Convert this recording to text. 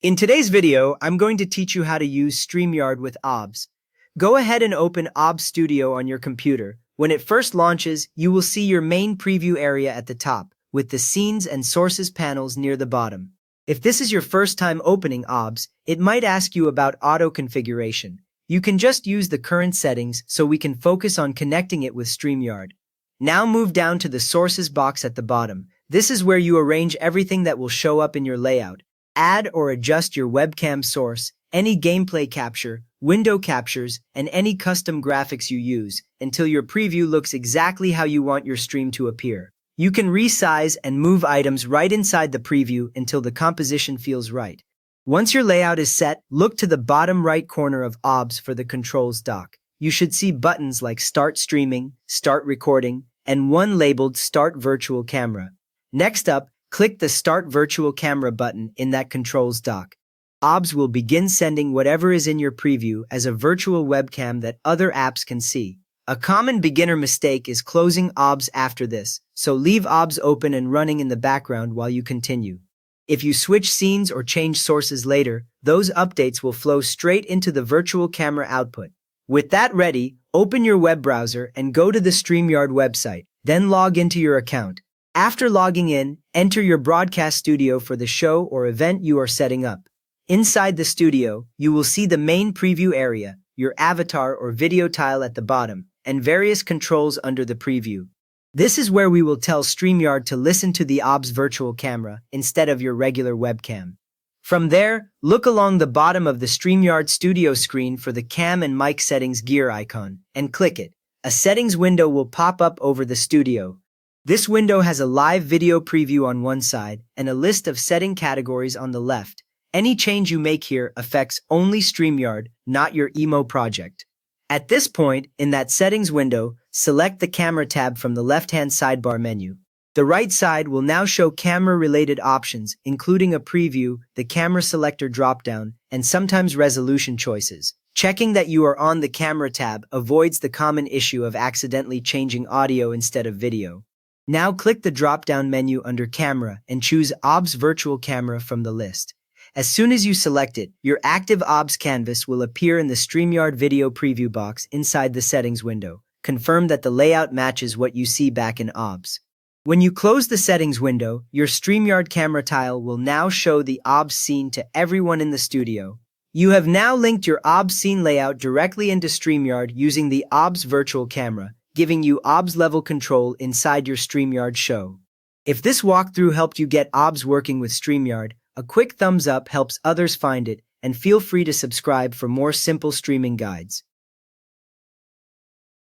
In today's video, I'm going to teach you how to use StreamYard with OBS. Go ahead and open OBS Studio on your computer. When it first launches, you will see your main preview area at the top, with the Scenes and Sources panels near the bottom. If this is your first time opening OBS, it might ask you about auto configuration. You can just use the current settings so we can focus on connecting it with StreamYard. Now move down to the Sources box at the bottom. This is where you arrange everything that will show up in your layout. Add or adjust your webcam source, any gameplay capture, window captures, and any custom graphics you use until your preview looks exactly how you want your stream to appear. You can resize and move items right inside the preview until the composition feels right. Once your layout is set, look to the bottom right corner of OBS for the controls dock. You should see buttons like Start Streaming, Start Recording, and one labeled Start Virtual Camera. Next up, click the Start Virtual Camera button in that controls dock. OBS will begin sending whatever is in your preview as a virtual webcam that other apps can see. A common beginner mistake is closing OBS after this, so leave OBS open and running in the background while you continue. If you switch scenes or change sources later, those updates will flow straight into the virtual camera output. With that ready, open your web browser and go to the StreamYard website, then log into your account. After logging in, enter your broadcast studio for the show or event you are setting up. Inside the studio, you will see the main preview area, your avatar or video tile at the bottom, and various controls under the preview. This is where we will tell StreamYard to listen to the OBS virtual camera instead of your regular webcam. From there, look along the bottom of the StreamYard studio screen for the cam and mic settings gear icon, and click it. A settings window will pop up over the studio. This window has a live video preview on one side and a list of setting categories on the left. Any change you make here affects only StreamYard, not your emo project. At this point, in that settings window, select the camera tab from the left-hand sidebar menu. The right side will now show camera-related options, including a preview, the camera selector dropdown, and sometimes resolution choices. Checking that you are on the camera tab avoids the common issue of accidentally changing audio instead of video. Now click the drop-down menu under Camera and choose OBS Virtual Camera from the list. As soon as you select it, your active OBS canvas will appear in the StreamYard video preview box inside the settings window. Confirm that the layout matches what you see back in OBS. When you close the settings window, your StreamYard camera tile will now show the OBS scene to everyone in the studio. You have now linked your OBS scene layout directly into StreamYard using the OBS Virtual Camera, giving you OBS level control inside your StreamYard show. If this walkthrough helped you get OBS working with StreamYard, a quick thumbs up helps others find it, and feel free to subscribe for more simple streaming guides.